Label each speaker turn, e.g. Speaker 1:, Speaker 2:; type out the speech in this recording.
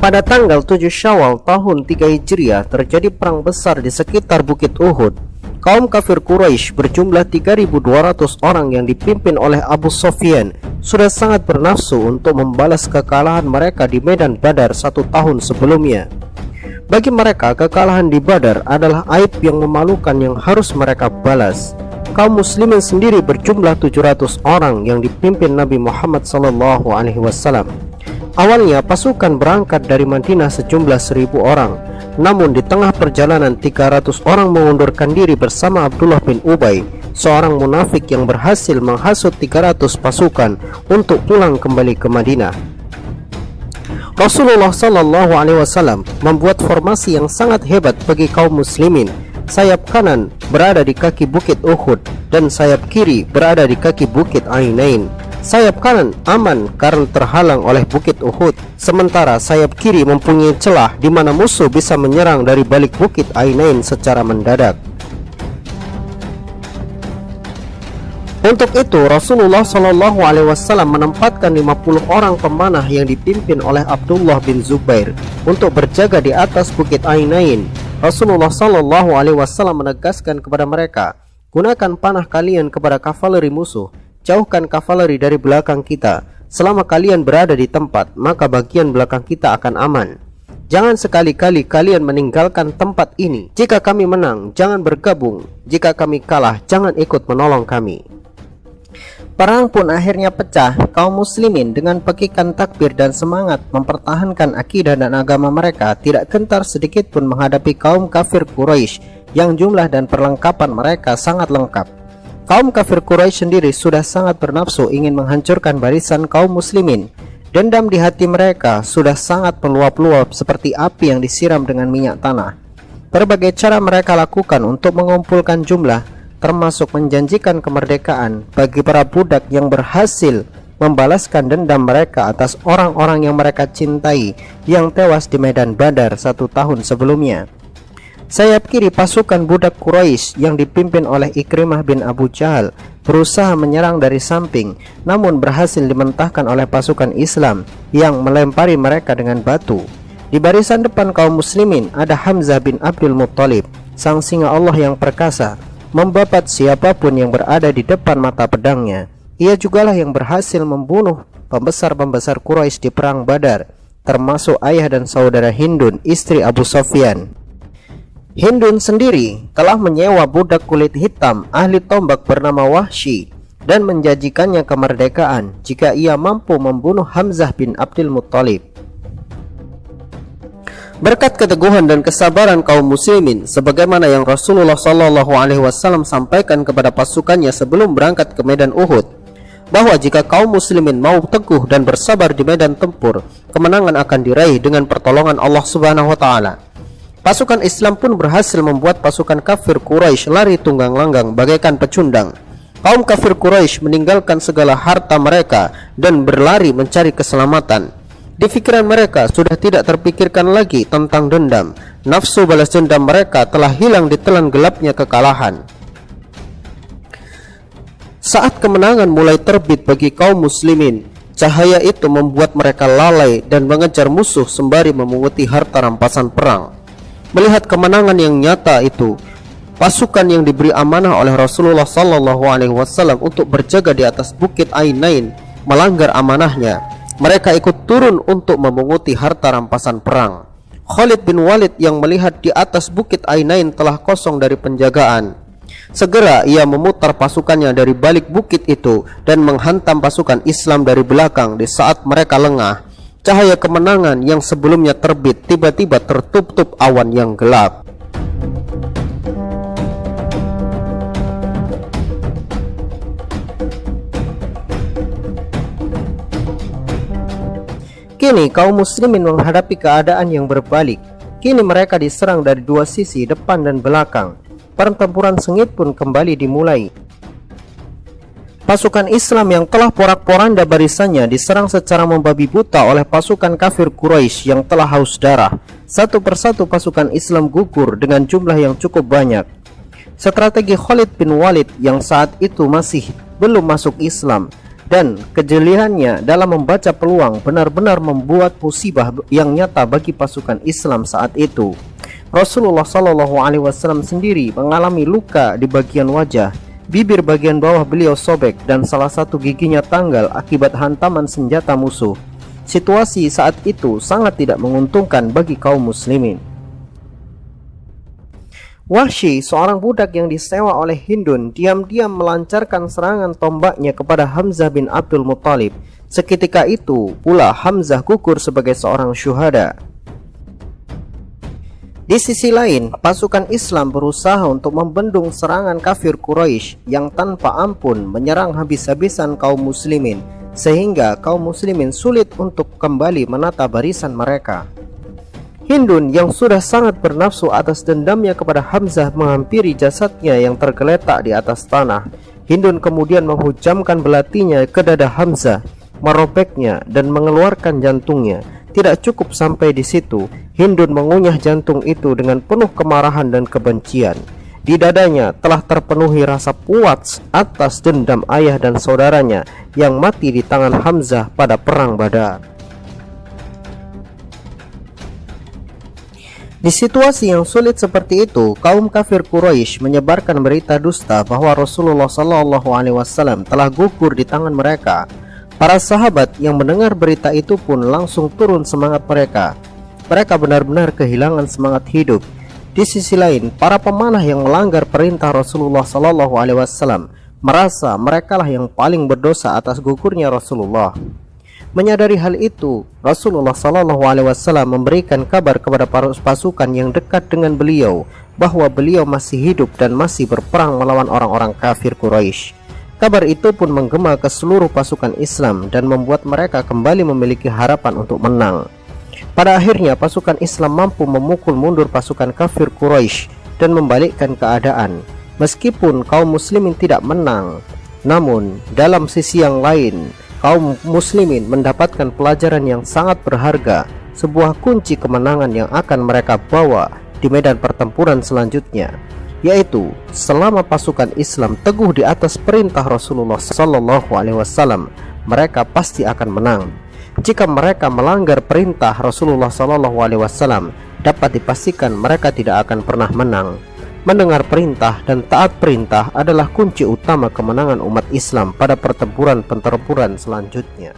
Speaker 1: Pada tanggal 7 Syawal tahun 3 Hijriah terjadi perang besar di sekitar Bukit Uhud. Kaum kafir Quraisy berjumlah 3.200 orang yang dipimpin oleh Abu Sufyan sudah sangat bernafsu untuk membalas kekalahan mereka di medan Badar 1 tahun sebelumnya. Bagi mereka, kekalahan di Badar adalah aib yang memalukan yang harus mereka balas. Kaum muslimin sendiri berjumlah 700 orang yang dipimpin Nabi Muhammad SAW. Awalnya pasukan berangkat dari Madinah sejumlah 1.000 orang. Namun di tengah perjalanan 300 orang mengundurkan diri bersama Abdullah bin Ubay, seorang munafik yang berhasil menghasut 300 pasukan untuk pulang kembali ke Madinah. Rasulullah SAW membuat formasi yang sangat hebat bagi kaum muslimin. Sayap kanan berada di kaki bukit Uhud dan sayap kiri berada di kaki bukit Ainain. Sayap kanan aman karena terhalang oleh bukit Uhud, sementara sayap kiri mempunyai celah di mana musuh bisa menyerang dari balik bukit Ainain secara mendadak. Untuk itu Rasulullah SAW menempatkan 50 orang pemanah yang dipimpin oleh Abdullah bin Zubair untuk berjaga di atas bukit Ainain. Rasulullah SAW menegaskan kepada mereka, gunakan panah kalian kepada kavaleri musuh, jauhkan kavaleri dari belakang kita. Selama kalian berada di tempat, maka bagian belakang kita akan aman. Jangan sekali-kali kalian meninggalkan tempat ini. Jika kami menang, jangan bergabung. Jika kami kalah, jangan ikut menolong kami. Perang pun akhirnya pecah. Kaum muslimin dengan pekikan takbir dan semangat mempertahankan akidah dan agama mereka tidak gentar sedikit pun menghadapi kaum kafir Quraisy yang jumlah dan perlengkapan mereka sangat lengkap. Kaum kafir Quraisy sendiri sudah sangat bernafsu ingin menghancurkan barisan kaum muslimin. Dendam di hati mereka sudah sangat meluap-luap seperti api yang disiram dengan minyak tanah. Berbagai cara mereka lakukan untuk mengumpulkan jumlah, termasuk menjanjikan kemerdekaan bagi para budak yang berhasil membalaskan dendam mereka atas orang-orang yang mereka cintai yang tewas di medan Badar 1 tahun sebelumnya. Sayap kiri pasukan budak Quraisy yang dipimpin oleh Ikrimah bin Abu Jahal berusaha menyerang dari samping, namun berhasil dimentahkan oleh pasukan Islam yang melempari mereka dengan batu. Di barisan depan kaum muslimin ada Hamzah bin Abdul Muttalib, sang singa Allah yang perkasa, membabat siapapun yang berada di depan mata pedangnya. Ia jugalah yang berhasil membunuh pembesar-pembesar Quraisy di perang Badar, termasuk ayah dan saudara Hindun, istri Abu Sufyan. Hindun sendiri telah menyewa budak kulit hitam ahli tombak bernama Wahsy dan menjanjikannya kemerdekaan jika ia mampu membunuh Hamzah bin Abdul Muttalib. Berkat keteguhan dan kesabaran kaum muslimin, sebagaimana yang Rasulullah SAW sampaikan kepada pasukannya sebelum berangkat ke medan Uhud, bahwa jika kaum muslimin mau teguh dan bersabar di medan tempur, kemenangan akan diraih dengan pertolongan Allah Subhanahu wa Ta'ala. Pasukan Islam pun berhasil membuat pasukan kafir Quraisy lari tunggang langgang bagaikan pecundang. Kaum kafir Quraisy meninggalkan segala harta mereka dan berlari mencari keselamatan. Di pikiran mereka sudah tidak terpikirkan lagi tentang dendam. Nafsu balas dendam mereka telah hilang di telan gelapnya kekalahan. Saat kemenangan mulai terbit bagi kaum muslimin, cahaya itu membuat mereka lalai dan mengejar musuh sembari memunguti harta rampasan perang. Melihat kemenangan yang nyata itu, pasukan yang diberi amanah oleh Rasulullah SAW untuk berjaga di atas bukit Ainain melanggar amanahnya. Mereka ikut turun untuk memunguti harta rampasan perang. Khalid bin Walid yang melihat di atas bukit Ainain telah kosong dari penjagaan, segera ia memutar pasukannya dari balik bukit itu dan menghantam pasukan Islam dari belakang. Di saat mereka lengah, cahaya kemenangan yang sebelumnya terbit tiba-tiba tertutup awan yang gelap. Kini kaum muslimin menghadapi keadaan yang berbalik. Kini mereka diserang dari dua sisi, depan dan belakang. Pertempuran sengit pun kembali dimulai. Pasukan Islam yang telah porak-poranda barisannya diserang secara membabi buta oleh pasukan kafir Quraisy yang telah haus darah. Satu persatu pasukan Islam gugur dengan jumlah yang cukup banyak. Strategi Khalid bin Walid yang saat itu masih belum masuk Islam dan kejeliannya dalam membaca peluang benar-benar membuat musibah yang nyata bagi pasukan Islam saat itu. Rasulullah Shallallahu Alaihi Wasallam sendiri mengalami luka di bagian wajah, bibir bagian bawah beliau sobek, dan salah satu giginya tanggal akibat hantaman senjata musuh. Situasi saat itu sangat tidak menguntungkan bagi kaum muslimin. Wahsy, seorang budak yang disewa oleh Hindun, diam-diam melancarkan serangan tombaknya kepada Hamzah bin Abdul Muttalib. Seketika itu pula Hamzah gugur sebagai seorang syuhada. Di sisi lain, pasukan Islam berusaha untuk membendung serangan kafir Quraisy yang tanpa ampun menyerang habis-habisan kaum muslimin, sehingga kaum muslimin sulit untuk kembali menata barisan mereka. Hindun yang sudah sangat bernafsu atas dendamnya kepada Hamzah menghampiri jasadnya yang tergeletak di atas tanah. Hindun kemudian menghujamkan belatinya ke dada Hamzah, merobeknya dan mengeluarkan jantungnya. Tidak cukup sampai di situ, Hindun mengunyah jantung itu dengan penuh kemarahan dan kebencian. Di dadanya telah terpenuhi rasa puas atas dendam ayah dan saudaranya yang mati di tangan Hamzah pada perang Badar. Di situasi yang sulit seperti itu, kaum kafir Quraisy menyebarkan berita dusta bahwa Rasulullah Shallallahu Alaihi Wasallam telah gugur di tangan mereka. Para sahabat yang mendengar berita itu pun langsung turun semangat mereka. Mereka benar-benar kehilangan semangat hidup. Di sisi lain, para pemanah yang melanggar perintah Rasulullah Shallallahu Alaihi Wasallam merasa merekalah yang paling berdosa atas gugurnya Rasulullah. Menyadari hal itu, Rasulullah Shallallahu Alaihi Wasallam memberikan kabar kepada para pasukan yang dekat dengan beliau bahwa beliau masih hidup dan masih berperang melawan orang-orang kafir Quraisy. Kabar itu pun menggema ke seluruh pasukan Islam dan membuat mereka kembali memiliki harapan untuk menang. Pada akhirnya, pasukan Islam mampu memukul mundur pasukan kafir Quraisy dan membalikkan keadaan. Meskipun kaum muslimin tidak menang, namun dalam sisi yang lain, kaum muslimin mendapatkan pelajaran yang sangat berharga, sebuah kunci kemenangan yang akan mereka bawa di medan pertempuran selanjutnya, yaitu selama pasukan Islam teguh di atas perintah Rasulullah Sallallahu Alaihi Wasallam, mereka pasti akan menang. Jika mereka melanggar perintah Rasulullah Sallallahu Alaihi Wasallam, dapat dipastikan mereka tidak akan pernah menang. Mendengar perintah dan taat perintah adalah kunci utama kemenangan umat Islam pada pertempuran-pertempuran selanjutnya.